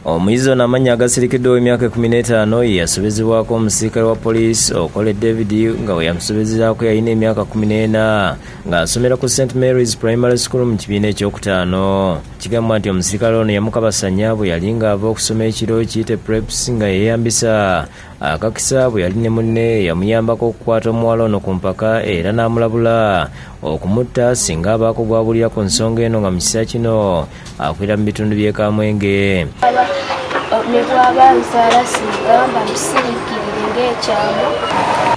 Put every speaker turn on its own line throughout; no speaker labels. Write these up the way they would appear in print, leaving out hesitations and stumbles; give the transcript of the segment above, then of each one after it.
Omuyizi ono amannya agasirikiddwa ow'emyaka 15 yasobezebwako omusirikale wa poliisi Okole David nga we yamusobezezaako yalina emyaka 14 ng'asomera ku St Mary's Primary School mu kibiina ekyokutaano. Kigambwa nti omusirikale ono yamukabasanya bwe yali ng'ava okusoma ekiro kiyite preps nga yeeyambisa akakisa bwe yali ne munne yamuyambako okukwata omuwala ono ku mpaka era n'amulabula okumutta singa abaako bwabulira ku nsonga eno nga mu kiseera kino akwera mu bitundu by'e Kamwenge.
Ne bw'aba nsaala sigamba musirikirire ng'ekyama.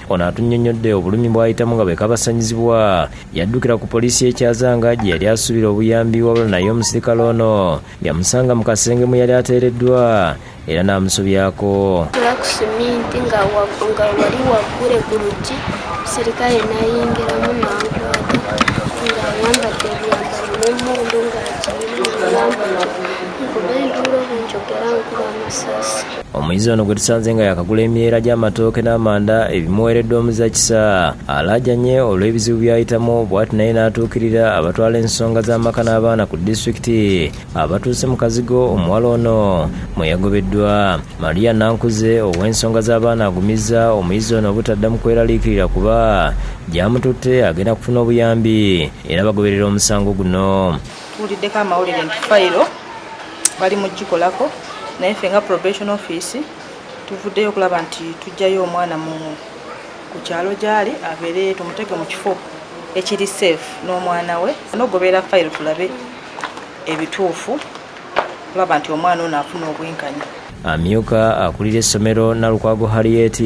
Ono atunnyonnyodde obulumi bw'ayitamu nga bwekabasanyizibwa yaddukira ku poliisi y'ekyazanga gye yali asuubira obuyambi wabula naye omusirikale ono yamusanga mu kasenge mwe yali ateereddwa era n'amusobyako.
Tula ku siminti nga wali waggule ku luggi, omusirikale n'ayingiramu n'ankwata nga ayambadde ebyambalo n'emmundu ng'akirina nkuba enduula obunjogera nkuba amasasi.
Omuyizi ono gwe tusanze nga yakagula emyera gy'amatooke n'amanda ebimuweeredde omuzakisa alaajanye olw'ebizibu by'ayitamu bw'ati naye n'atuukirira abatwala ensonga z'amaka n'abaana ku disitulikiti abatuuse mu kazigo omuwala ono mwe yagobeddwa. Maria Nankuze ow'ensonga z'abaana agumizza omuyizi ono obutaddamu kweraliikirira kuba gy'amututte agenda kufuna obuyambi era bagoberera omusango guno.
Tuwuliddeko amawulire nti fayiro bali mu gikolako naye ffe nga probation office tuvuddeyo okulaba nti tujjayo omwana ku kyalo gy'ali abeere tumuteke mu kifo ekiri safe n'omwana we n'ogoberera fayiro tulabe ebituufu tulaba nti omwana ono afuna obwenkanya.
Amyuka akulira essomero Nalukwago Harriet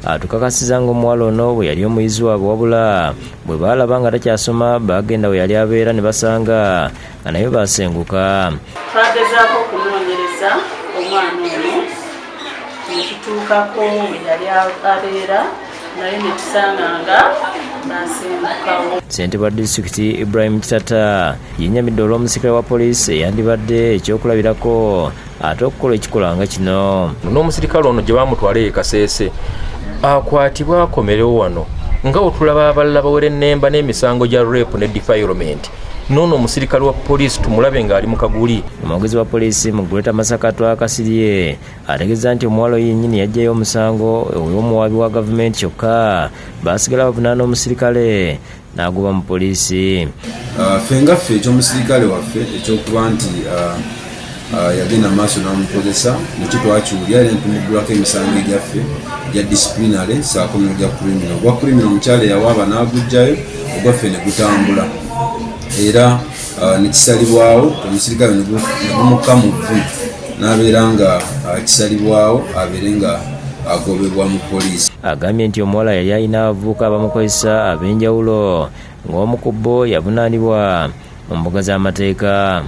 atukakasiza ng'omuwala ono bwe yali omuyizi waabwe wabula bwe baalaba nga takyasoma bagenda we yali abeera ne basanga nga naye basenguka.
Twagezaako okunoonyereza omwana ono ne tutuukako we yali abeera naye ne tusanga nga basengukawo.
Ssentebe wa disitulikiti Ibrahim Kitata yennyamidde olw'omusirikale wa poliisi eyandibadde ekyokulabirako ate okukola ekikolwa nga kino.
N'omusirikale ono gye bamutwala e Kasese akwatibwa akomerewo wano nga otulaba abalala bawera ennemba n'emisango gya rape ne defilement. Nono omusirikale wa poliisi tumulabe ng'ali mu kaguli.
Omwogezi wa poliisi mu Greater Masaka Kasirye ategeeza nti omuwala yennyini yaggyayo omusango ow'omuwaabi wa gavumenti kyokka baasigala bavunaana omusirikale n'agoba mu poliisi.
Ffe nga ffe ekyomusirikale waffe ekyokuba nti yagenda maaso n'amukozesa nekyo twakiwulira era ntumuggulako emisango egyaffe gya disciplinary saako n'ogya criminal. Ogwa criminal omukyala eyawaaba n'aguggyayo ogwaffe ne gutambula era nekisalibwawo omusirikale ne gumukka mu vvu n'abeera nga kisalibwawo abeere nga agobebwa mu poliisi.
Agambye nti omuwala yali alina abavubuka abamukozesa ab'enjawulo ng'omu ku bo yavunaanibwa mu mbuga z'amateeka.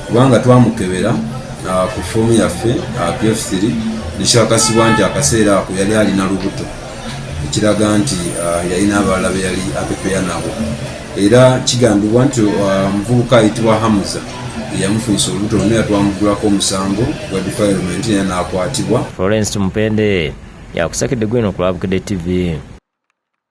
Kubanga twamukebera ku foomu yaffe PF3 nekyakasibwa nti akaseera ako yali alina lubuto ekiraga nti yalina abalala be yali apepeya nabo era kigambibwa nti omuvubuka ayitibwa Hamuza yamufunisa olubuto luno yatwamugulako omusango gwa defilement n'akwatibwa.
Florence Mpende yakusakidde gwino ku Love TV.